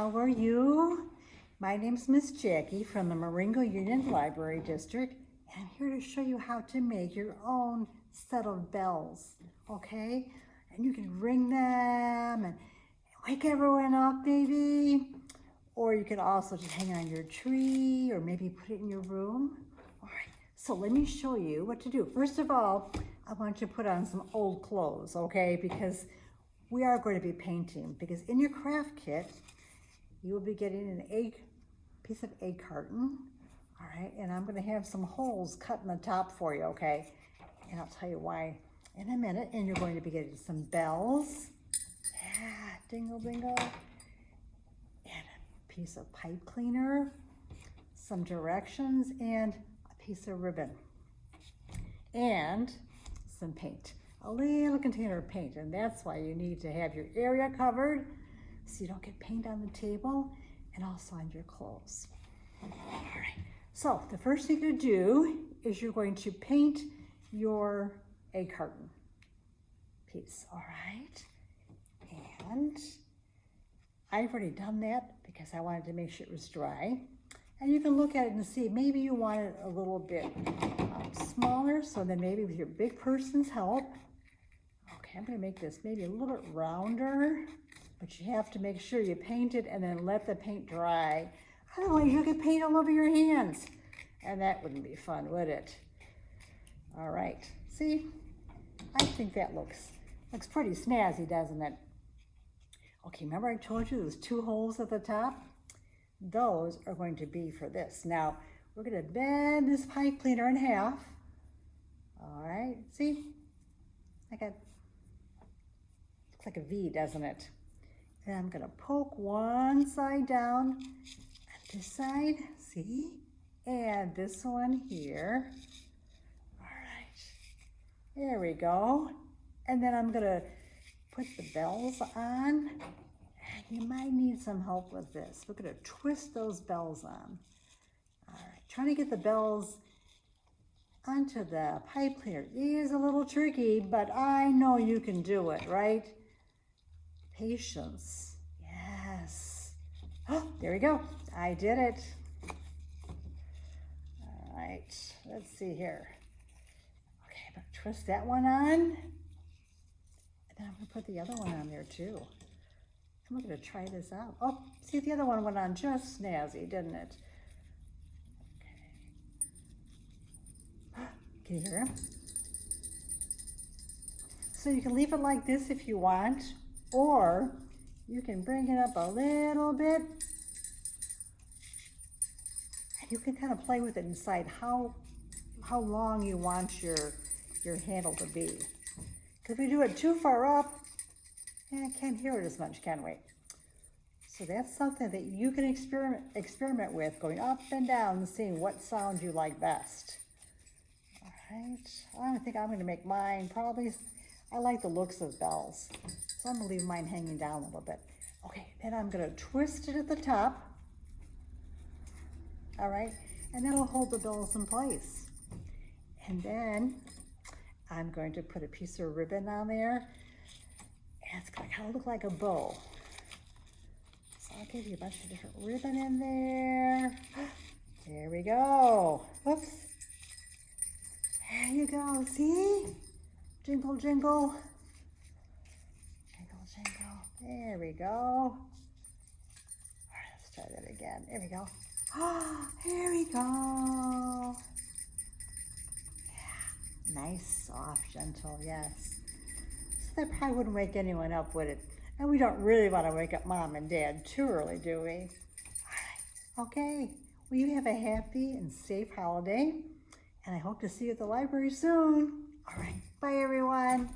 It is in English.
how are you? My name's Miss Jackie from the Marengo-Union Library District, and I'm here to show you how to make your own set of bells, okay? And you can ring them and wake everyone up, maybe. Or you can also just hang it on your tree or maybe put it in your room. All right, so let me show you what to do. First of all, I want you to put on some old clothes, okay? Because we are going to be painting, because in your craft kit, you will be getting an piece of egg carton, all right? And I'm gonna have some holes cut in the top for you, okay? And I'll tell you why in a minute. And you're going to be getting some bells. Yeah, dingle dingle. And a piece of pipe cleaner, some directions, and a piece of ribbon. And some paint. A little container of paint, and that's why you need to have your area covered so you don't get paint on the table and also on your clothes. All right, so the first thing to do is you're going to paint your egg carton piece, all right? And I've already done that because I wanted to make sure it was dry. And you can look at it and see, maybe you want it a little bit smaller, so then maybe with your big person's help. Okay, I'm gonna make this maybe a little bit rounder, but you have to make sure you paint it and then let the paint dry. Otherwise you'll get paint all over your hands. And that wouldn't be fun, would it? All right, see? I think that looks pretty snazzy, doesn't it? Okay, remember I told you those two holes at the top? Those are going to be for this. Now, we're gonna bend this pipe cleaner in half. All right, see? Looks like a V, doesn't it? And I'm gonna poke one side down and this side, see? And this one here. All right, there we go. And then I'm gonna put the bells on. And you might need some help with this. We're gonna twist those bells on. All right, trying to get the bells onto the pipe cleaner is a little tricky, but I know you can do it, right? Patience, yes. Oh, there we go, I did it. All right, let's see here. Okay, I'm gonna twist that one on. And then I'm gonna put the other one on there too. And we're gonna try this out. Oh, see, the other one went on just snazzy, didn't it? Can you hear him? So you can leave it like this if you want, or you can bring it up a little bit. And you can kind of play with it and decide how long you want your handle to be. Because if we do it too far up, I can't hear it as much, can we? So that's something that you can experiment with, going up and down and seeing what sound you like best. Right, I think I'm gonna make mine probably, I like the looks of bells, so I'm gonna leave mine hanging down a little bit. Okay, then I'm gonna twist it at the top, all right, and that'll hold the bells in place. And then I'm going to put a piece of ribbon on there, and it's gonna kind of look like a bow. So I'll give you a bunch of different ribbon in there. There we go, whoops. There you go, see? Jingle, jingle. Jingle, jingle. There we go. All right, let's try that again. There we go. Oh, here we go. Yeah, nice, soft, gentle, yes. So that probably wouldn't wake anyone up, would it? And we don't really want to wake up Mom and Dad too early, do we? All right, okay. Well, you have a happy and safe holiday. And I hope to see you at the library soon. All right, bye everyone.